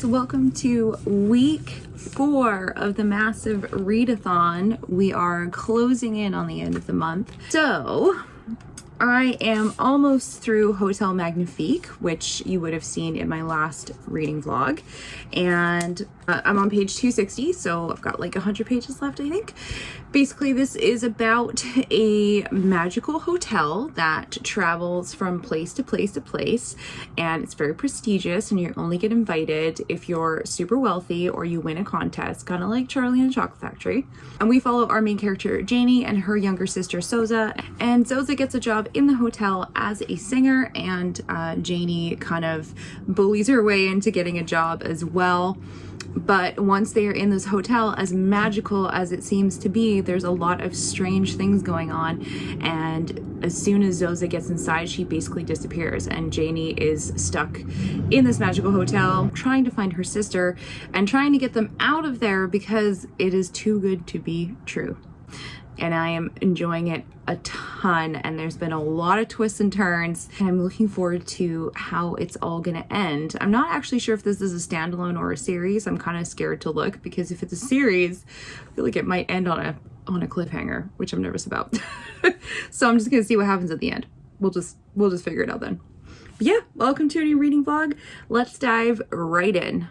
welcome to week 4 of the massive readathon. We are closing in on the end of the month. So I am almost through Hotel Magnifique, which you would have seen in my last reading vlog. And I'm on page 260, so I've got like 100 pages left, I think. Basically, this is about a magical hotel that travels from place to place to place, and it's very prestigious, and you only get invited if you're super wealthy or you win a contest, kind of like Charlie and the Chocolate Factory. And we follow our main character, Janie, and her younger sister, Soza. And Soza gets a job in the hotel as a singer, and Janie kind of bullies her way into getting a job as well. But once they are in this hotel, as magical as it seems to be, there's a lot of strange things going on. And as soon as Zoza gets inside, she basically disappears. And Janie is stuck in this magical hotel, trying to find her sister and trying to get them out of there because it is too good to be true. And I am enjoying it a ton, and there's been a lot of twists and turns, and I'm looking forward to how it's all gonna end. I'm not actually sure if this is a standalone or a series. I'm kind of scared to look, because if it's a series, I feel like it might end on a cliffhanger, which I'm nervous about. So I'm just gonna see what happens at the end. We'll just figure it out then. But yeah, welcome to a new reading vlog. Let's dive right in.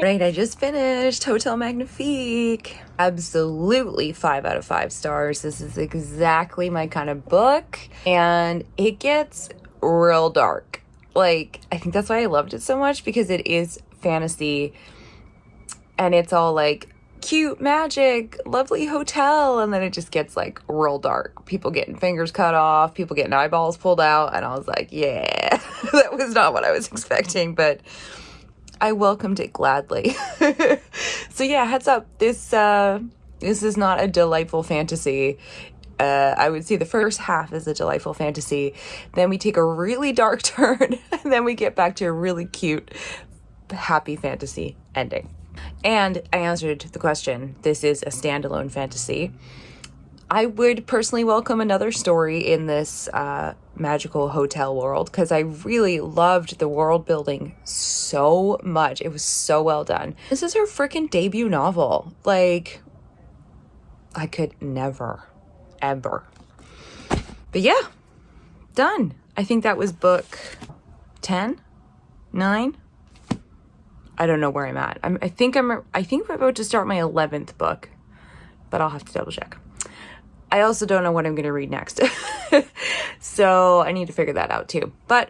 Right, I just finished Hotel Magnifique. Absolutely 5 out of 5 stars. This is exactly my kind of book, and it gets real dark. Like, I think that's why I loved it so much, because it is fantasy, and it's all like cute magic, lovely hotel, and then it just gets like real dark. People getting fingers cut off, people getting eyeballs pulled out, and I was like, yeah, that was not what I was expecting, but I welcomed it gladly. So yeah, heads up, this is not a delightful fantasy. I would say the first half is a delightful fantasy. Then we take a really dark turn, and then we get back to a really cute, happy fantasy ending. And I answered the question, this is a standalone fantasy. I would personally welcome another story in this magical hotel world, because I really loved the world building so much. It was so well done. This is her freaking debut novel. Like, I could never, ever. But yeah, done. I think that was book 10, 9. I don't know where I'm at. I think I'm about to start my 11th book, but I'll have to double check. I also don't know what I'm going to read next. So I need to figure that out too. But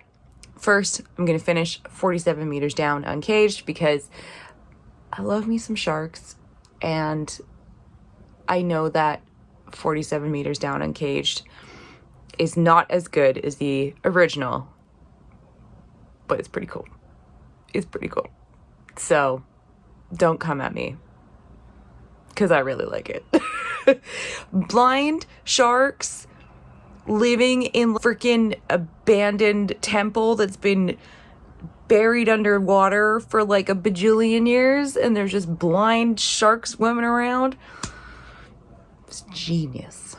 first, I'm going to finish 47 Meters Down Uncaged, because I love me some sharks. And I know that 47 Meters Down Uncaged is not as good as the original, but it's pretty cool. It's pretty cool. So don't come at me, because I really like it. Blind sharks living in freaking abandoned temple that's been buried underwater for like a bajillion years, and there's just blind sharks swimming around. It's genius.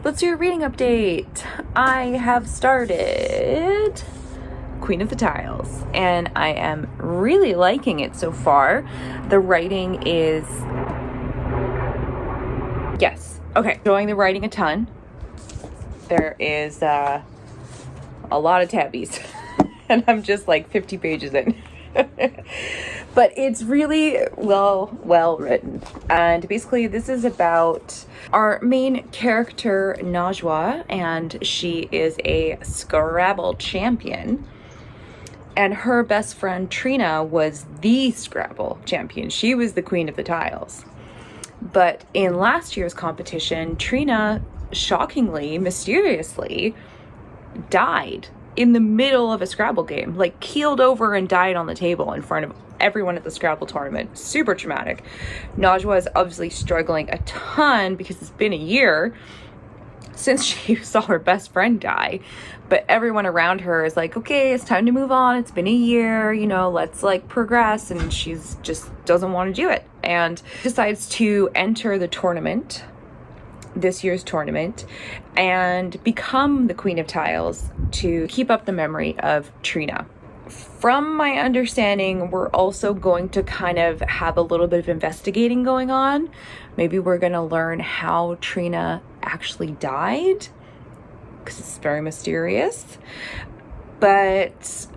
Let's do a reading update. I have started Queen of the Tiles, and I am really liking it so far. The writing is... Yes. Okay. Enjoying the writing a ton. There is a lot of tabbies, and I'm just like 50 pages in. But it's really well written. And basically this is about our main character, Najwa, and she is a Scrabble champion. And her best friend, Trina, was the Scrabble champion. She was the queen of the tiles. But in last year's competition, Trina, shockingly, mysteriously, died in the middle of a Scrabble game, like keeled over and died on the table in front of everyone at the Scrabble tournament. Super traumatic. Najwa is obviously struggling a ton because it's been a year since she saw her best friend die, but everyone around her is like, okay, it's time to move on. It's been a year, you know, let's like progress. And she's just doesn't want to do it and decides to enter the tournament, this year's tournament, and become the Queen of Tiles to keep up the memory of Trina. From my understanding, we're also going to kind of have a little bit of investigating going on. Maybe we're going to learn how Trina actually died, because it's very mysterious. But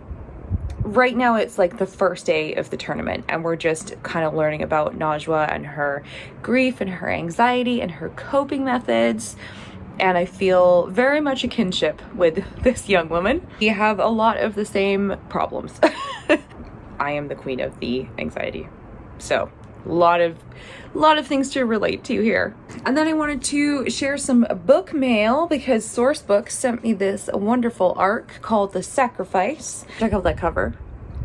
right now it's like the first day of the tournament, and we're just kind of learning about Najwa and her grief and her anxiety and her coping methods. And I feel very much a kinship with this young woman. We have a lot of the same problems. I am the queen of the anxiety. So a lot of things to relate to here. And then I wanted to share some book mail because Source Books sent me this wonderful arc called The Sacrifice. Check out that cover.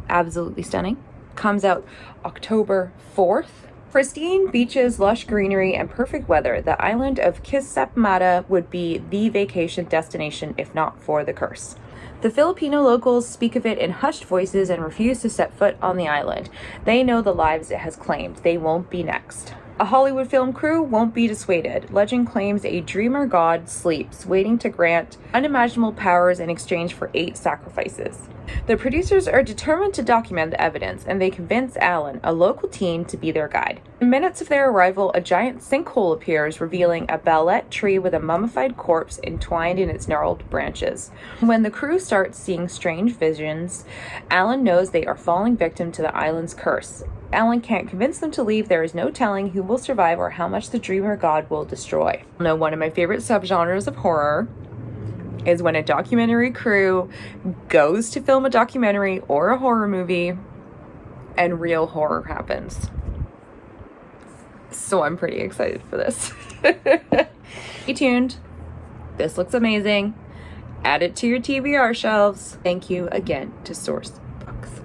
Absolutely stunning. Comes out October 4th. Pristine beaches, lush greenery, and perfect weather, the island of Kisapmata would be the vacation destination if not for the curse. The Filipino locals speak of it in hushed voices and refuse to set foot on the island. They know the lives it has claimed. They won't be next. A Hollywood film crew won't be dissuaded. Legend claims a dreamer god sleeps, waiting to grant unimaginable powers in exchange for 8 sacrifices. The producers are determined to document the evidence, and they convince Alan, a local teen, to be their guide. In minutes of their arrival, a giant sinkhole appears, revealing a ballet tree with a mummified corpse entwined in its gnarled branches. When the crew starts seeing strange visions, Alan knows they are falling victim to the island's curse. Alan can't convince them to leave. There is no telling who will survive or how much the dreamer god will destroy. Now, one of my favorite subgenres of horror is when a documentary crew goes to film a documentary or a horror movie and real horror happens. So I'm pretty excited for this. Stay tuned. This looks amazing. Add it to your TBR shelves. Thank you again to Source Books.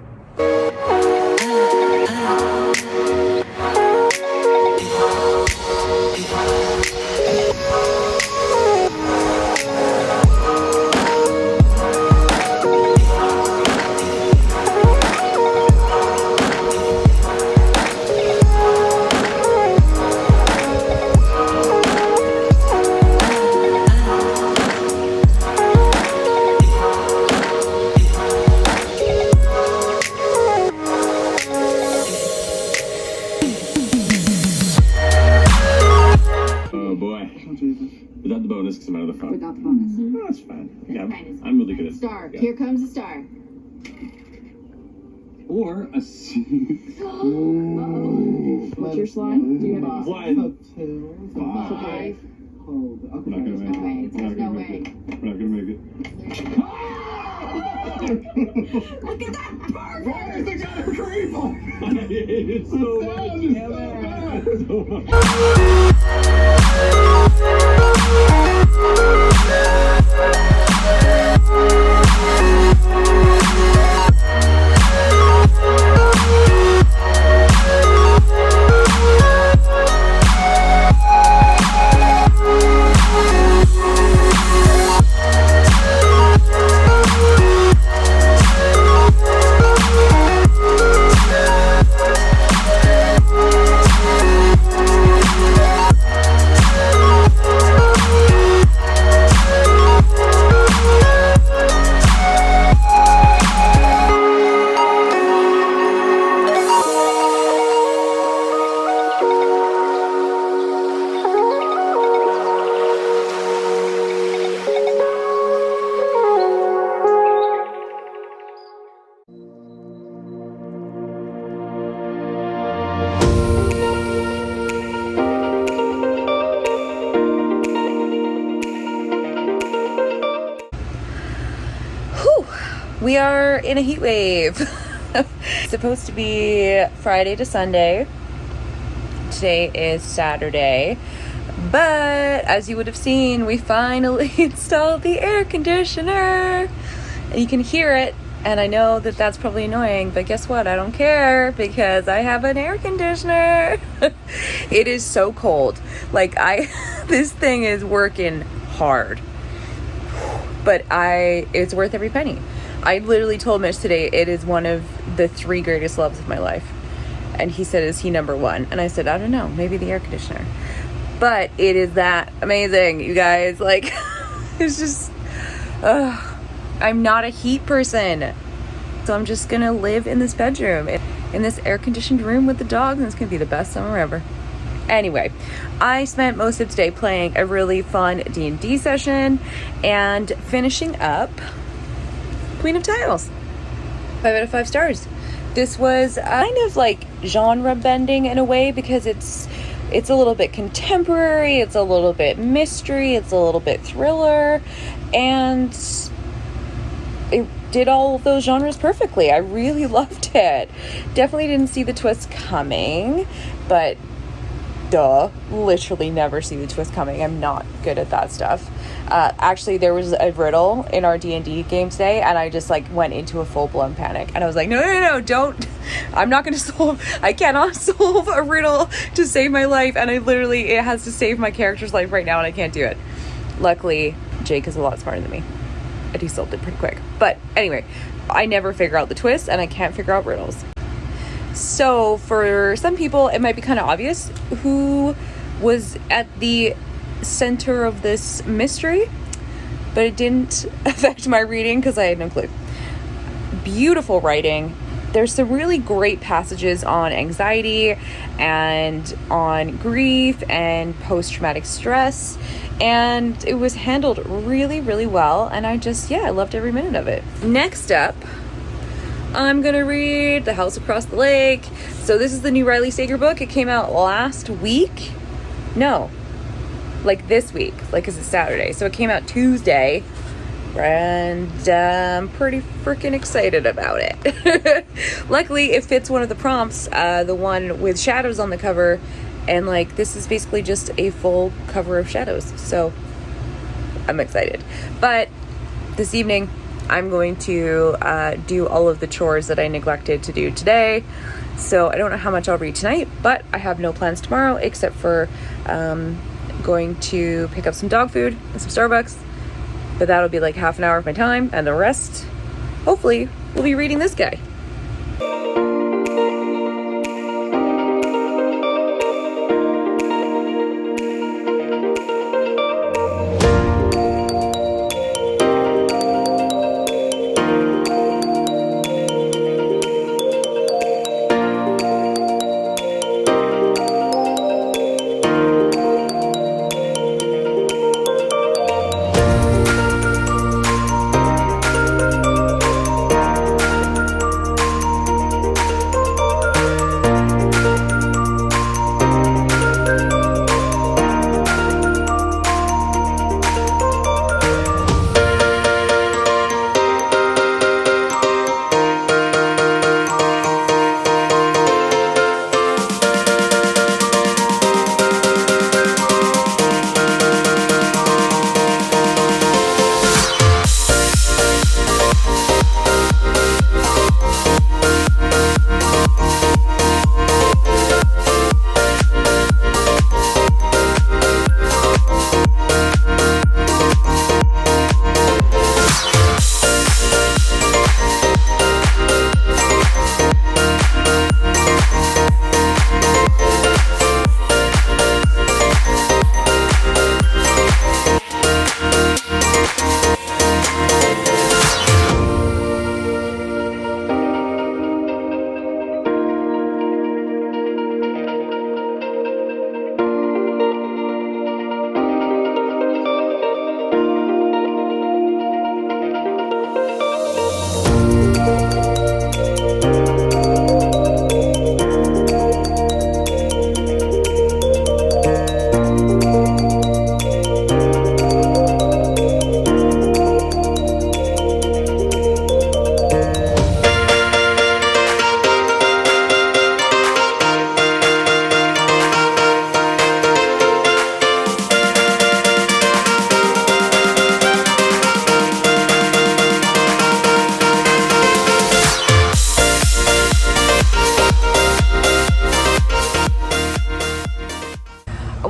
Without the bonus, because I'm out of the front. Without the bonus. Oh, that's fine. Yeah, I'm really good at Star. Yeah. Here comes a star. Or a... What's your slide? Do you have a One. 5? Hold. Okay. We're not gonna make it. There's no way. We're not gonna make it. Look at that bird! Why is the guy creep? I hate it so much. So much. We are in a heat wave. It's supposed to be Friday to Sunday. Today is Saturday. But as you would have seen, we finally installed the air conditioner. And you can hear it. And I know that that's probably annoying, but guess what? I don't care because I have an air conditioner. It is so cold. Like this thing is working hard, but it's worth every penny. I literally told Mitch today it is one of the 3 greatest loves of my life. And he said, is he number 1? And I said, I don't know, maybe the air conditioner. But it is that amazing, you guys. Like, it's just, I'm not a heat person. So I'm just gonna live in this bedroom, in this air-conditioned room with the dogs, and it's gonna be the best summer ever. Anyway, I spent most of today playing a really fun D&D session and finishing up Queen of Tiles. 5 out of 5 stars. This was kind of like genre bending in a way because it's a little bit contemporary, it's a little bit mystery, it's a little bit thriller, and it did all of those genres perfectly. I really loved it. Definitely didn't see the twist coming, but literally never see the twist coming. I'm not good at that stuff. Actually, there was a riddle in our D&D game today, and I just went into a full-blown panic. And I was like, no, don't. I'm not going to I cannot solve a riddle to save my life. And it has to save my character's life right now, and I can't do it. Luckily, Jake is a lot smarter than me, and he solved it pretty quick. But anyway, I never figure out the twist, and I can't figure out riddles. So for some people, it might be kind of obvious who was at the center of this mystery, but it didn't affect my reading because I had no clue. Beautiful writing. There's some really great passages on anxiety and on grief and post-traumatic stress, and it was handled really, really well, and I loved every minute of it. Next up, I'm gonna read The House Across the Lake. So this is the new Riley Sager book. It came out last week. No, this week, because it's Saturday. So it came out Tuesday, and I'm pretty freaking excited about it. Luckily, it fits one of the prompts, the one with shadows on the cover, and this is basically just a full cover of shadows. So I'm excited. But this evening, I'm going to do all of the chores that I neglected to do today. So I don't know how much I'll read tonight, but I have no plans tomorrow except for going to pick up some dog food and some Starbucks. But that'll be half an hour of my time, and the rest, hopefully, we'll be reading this guy.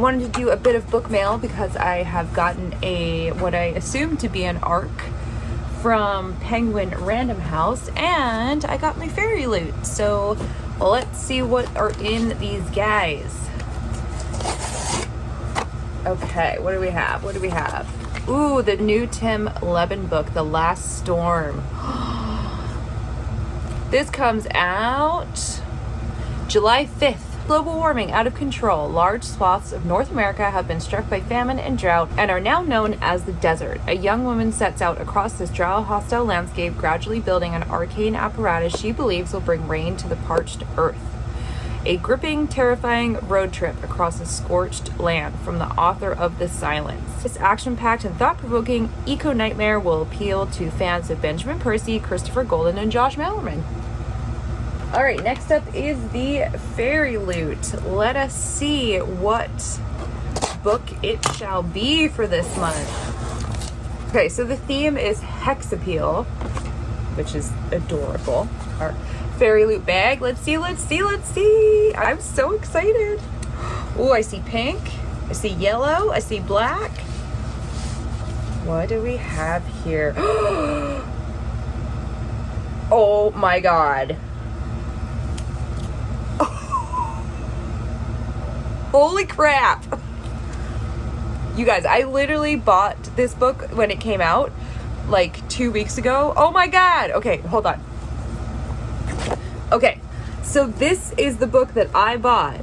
wanted to do a bit of book mail because I have gotten what I assume to be an ARC from Penguin Random House, and I got my fairy loot. So let's see what are in these guys. Okay, what do we have? What do we have? Ooh, the new Tim Levin book, The Last Storm. This comes out July 5th. Global warming out of control. Large swaths of North America have been struck by famine and drought and are now known as the desert. A young woman sets out across this drought-hostile landscape, gradually building an arcane apparatus she believes will bring rain to the parched earth. A gripping, terrifying road trip across a scorched land from the author of The Silence. This action-packed and thought-provoking eco-nightmare will appeal to fans of Benjamin Percy, Christopher Golden, and Josh Malerman. All right, next up is the fairy loot. Let us see what book it shall be for this month. Okay, so the theme is Hex Appeal, which is adorable. Our fairy loot bag. Let's see, let's see, let's see. I'm so excited. Oh, I see pink. I see yellow. I see black. What do we have here? Oh my God. Holy crap. You guys, I literally bought this book when it came out like 2 weeks ago. Oh my God. Okay, hold on. Okay, so this is the book that I bought.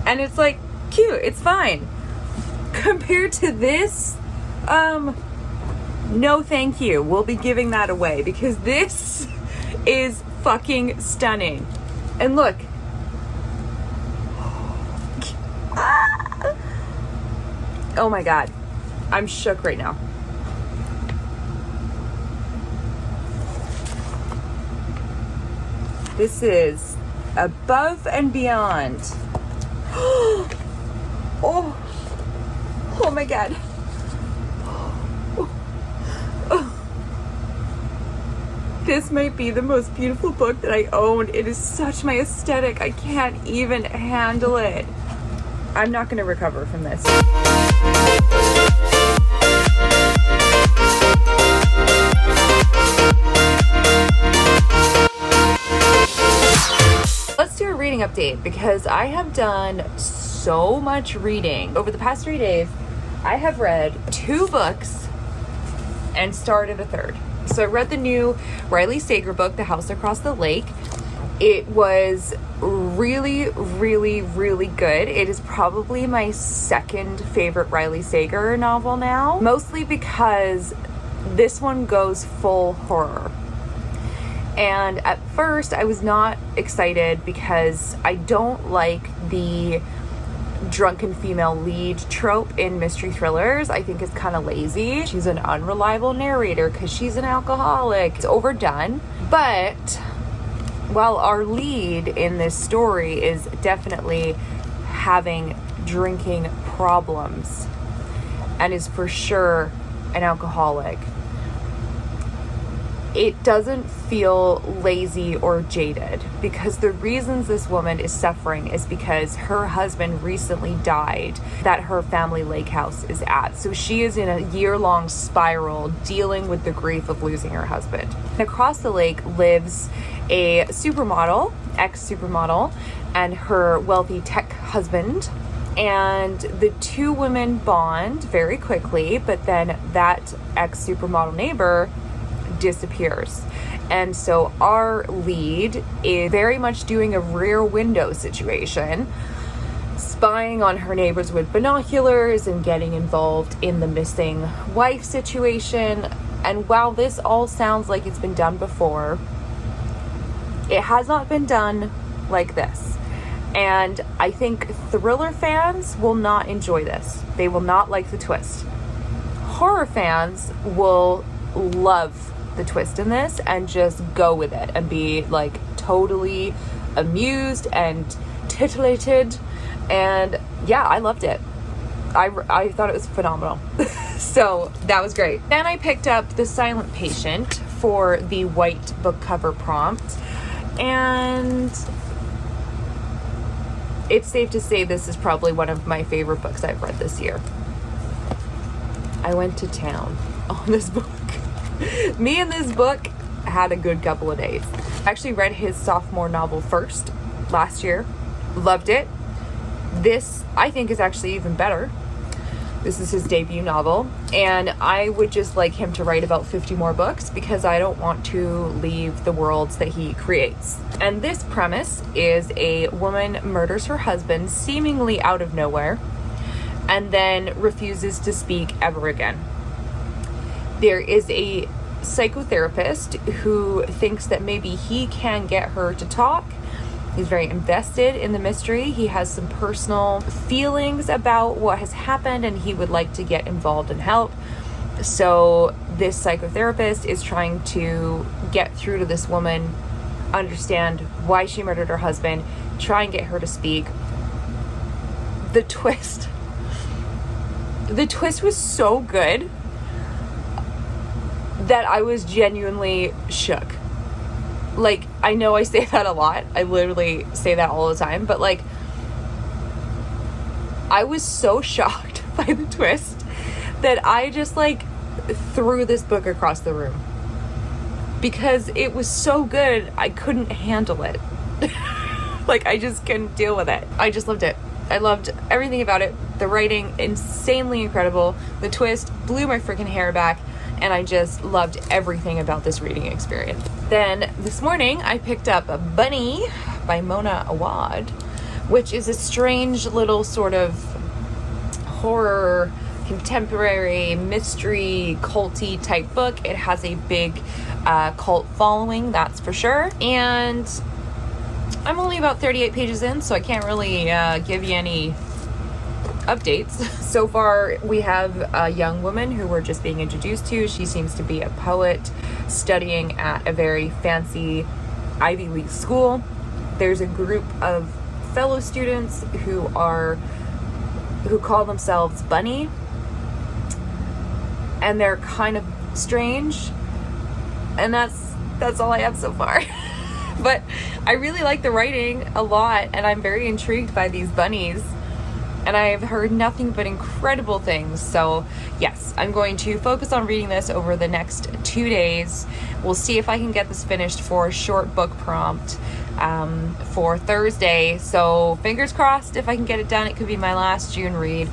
And it's like cute, it's fine. Compared to this, no thank you. We'll be giving that away because this is fucking stunning. And look. Oh my God, I'm shook right now. This is above and beyond. Oh my God. This might be the most beautiful book that I own. It is such my aesthetic. I can't even handle it. I'm not going to recover from this. Let's do a reading update because I have done so much reading. Over the past 3 days, I have read 2 books and started a third. So I read the new Riley Sager book, The House Across the Lake. It was really, really, really good. It is probably my second favorite Riley Sager novel now, mostly because this one goes full horror. And at first I was not excited because I don't like the drunken female lead trope in mystery thrillers. I think it's kind of lazy. She's an unreliable narrator because she's an alcoholic. It's overdone. But while our lead in this story is definitely having drinking problems and is for sure an alcoholic, it doesn't feel lazy or jaded because the reasons this woman is suffering is because her husband recently died that her family lake house is at. So she is in a year-long spiral dealing with the grief of losing her husband. Across the lake lives a supermodel, ex-supermodel, and her wealthy tech husband. And the 2 women bond very quickly, but then that ex-supermodel neighbor disappears. And so our lead is very much doing a rear window situation, spying on her neighbors with binoculars and getting involved in the missing wife situation. And while this all sounds like it's been done before, it has not been done like this. And I think thriller fans will not enjoy this. They will not like the twist. Horror fans will love the twist in this and just go with it and be like totally amused and titillated. And yeah, I loved it. I thought it was phenomenal. So that was great. Then I picked up The Silent Patient for the white book cover prompt, and it's safe to say this is probably one of my favorite books I've read this year. I went to town on this book. Me and this book had a good couple of days. I actually read his sophomore novel first last year. Loved it. This, I think, is actually even better. This is his debut novel, and I would just like him to write about 50 more books because I don't want to leave the worlds that he creates. And this premise is a woman murders her husband seemingly out of nowhere and then refuses to speak ever again. There is a psychotherapist who thinks that maybe he can get her to talk. He's very invested in the mystery. He has some personal feelings about what has happened and he would like to get involved and help. So this psychotherapist is trying to get through to this woman, understand why she murdered her husband, try and get her to speak. The twist was so good that I was genuinely shook. Like, I know I say that a lot. I literally say that all the time. But, like, I was so shocked by the twist that I just, like, threw this book across the room. Because it was so good, I couldn't handle it. Like, I just couldn't deal with it. I just loved it. I loved everything about it. The writing, insanely incredible. The twist blew my freaking hair back. And I just loved everything about this reading experience. Then this morning I picked up A Bunny by Mona Awad, which is a strange little sort of horror, contemporary, mystery, culty type book. It has a big cult following, that's for sure. And I'm only about 38 pages in, so I can't really give you any updates. So far, we have a young woman who we're just being introduced to. She seems to be a poet studying at a very fancy Ivy League school. There's a group of fellow students who call themselves Bunny, and they're kind of strange, and that's all I have so far. But I really like the writing a lot, and I'm very intrigued by these bunnies. And I've heard nothing but incredible things. So yes, I'm going to focus on reading this over the next 2 days. We'll see if I can get this finished for a short book prompt for Thursday. So fingers crossed, if I can get it done, it could be my last June read.